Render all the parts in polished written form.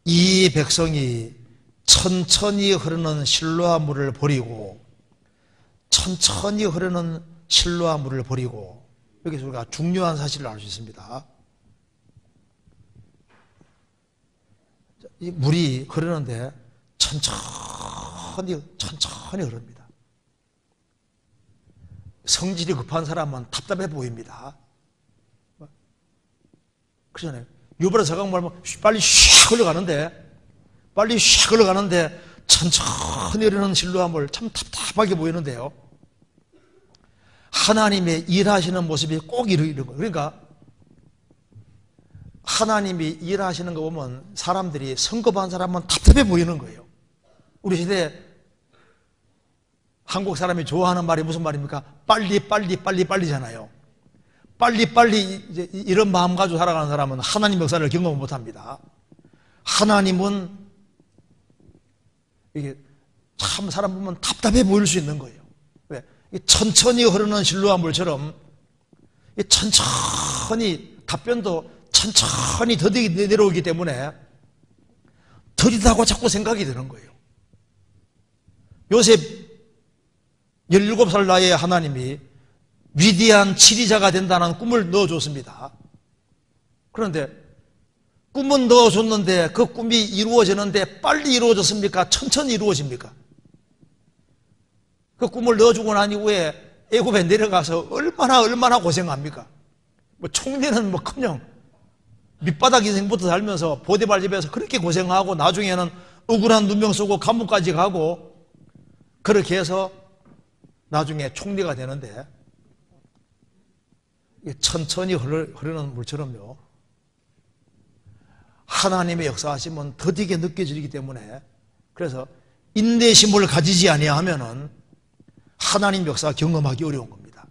이 백성이 천천히 흐르는 실로아 물을 버리고 천천히 흐르는 실로아 물을 버리고 여기서 우리가 중요한 사실을 알 수 있습니다. 이 물이 흐르는데 천천히 흐릅니다. 성질이 급한 사람은 답답해 보입니다. 그러잖아요. 유보라 서강 말면 빨리 슉 흘러가는데 천천히 흐르는 실로아 물 참 답답하게 보이는데요. 하나님의 일하시는 모습이 꼭 이런 거예요. 그러니까 하나님이 일하시는 거 보면 사람들이 성급한 사람은 답답해 보이는 거예요. 우리 시대에 한국 사람이 좋아하는 말이 무슨 말입니까? 빨리잖아요. 빨리 이런 마음 가지고 살아가는 사람은 하나님 역사를 경험 못합니다. 하나님은 이게 참 사람 보면 답답해 보일 수 있는 거예요. 왜? 천천히 흐르는 실로아 물처럼 천천히 답변도 천천히 더디게 내려오기 때문에 더디다고 자꾸 생각이 드는 거예요. 요셉 17살 나이에 하나님이 위대한 치리자가 된다는 꿈을 넣어줬습니다. 그런데 꿈은 넣어줬는데 그 꿈이 이루어지는데 빨리 이루어졌습니까? 천천히 이루어집니까? 그 꿈을 넣어주고 난 이후에 애굽에 내려가서 얼마나 고생합니까? 뭐 총리는 뭐커녕 밑바닥 인생부터 살면서 보디발 집에서 그렇게 고생하고 나중에는 억울한 누명 쓰고 감옥까지 가고 그렇게 해서 나중에 총리가 되는데 천천히 흐르는 물처럼요. 하나님의 역사하심은 더디게 느껴지기 때문에 그래서 인내심을 가지지 아니하면은 하나님 역사 경험하기 어려운 겁니다.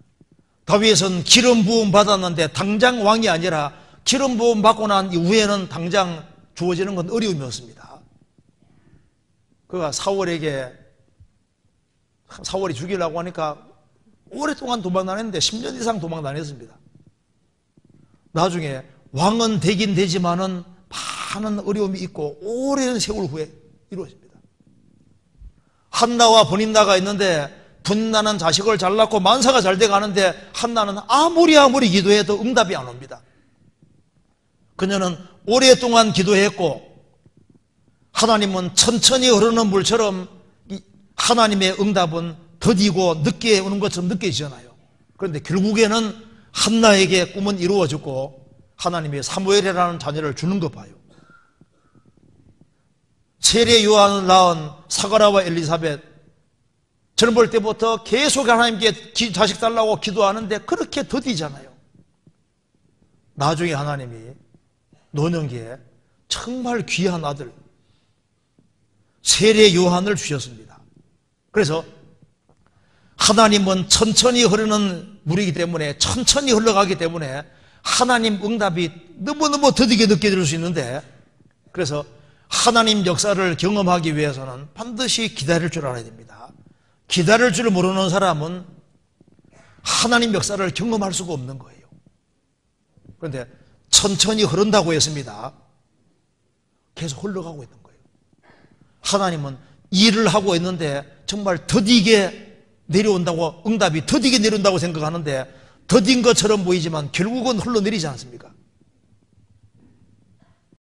다윗은 기름 부음 받았는데 당장 왕이 아니라 기름 부음 받고 난 이후에는 당장 주어지는 건 어려움이 없습니다. 그가 사울이 죽이려고 하니까 오랫동안 도망 다녔는데 10년 이상 도망 다녔습니다. 나중에 왕은 되긴 되지만은 많은 어려움이 있고 오랜 세월 후에 이루어집니다. 한나와 브닌나가 있는데 브닌나는 자식을 잘 낳고 만사가 잘 돼가는데 한나는 아무리 기도해도 응답이 안 옵니다. 그녀는 오랫동안 기도했고 하나님은 천천히 흐르는 물처럼 하나님의 응답은 더디고 늦게 오는 것처럼 느껴지잖아요. 그런데 결국에는 한나에게 꿈은 이루어졌고 하나님이 사무엘이라는 자녀를 주는 거 봐요. 세례 요한을 낳은 사가라와 엘리사벳 젊을 때부터 계속 하나님께 자식 달라고 기도하는데 그렇게 더디잖아요. 나중에 하나님이 노년기에 정말 귀한 아들 세례 요한을 주셨습니다. 그래서 하나님은 천천히 흐르는 물이기 때문에 천천히 흘러가기 때문에 하나님 응답이 너무너무 더디게 느껴질 수 있는데 그래서 하나님 역사를 경험하기 위해서는 반드시 기다릴 줄 알아야 됩니다. 기다릴 줄 모르는 사람은 하나님 역사를 경험할 수가 없는 거예요. 그런데 천천히 흐른다고 했습니다. 계속 흘러가고 있는 거예요. 하나님은 일을 하고 있는데 정말 더디게 내려온다고 응답이 더디게 내려온다고 생각하는데 더딘 것처럼 보이지만 결국은 흘러내리지 않습니까?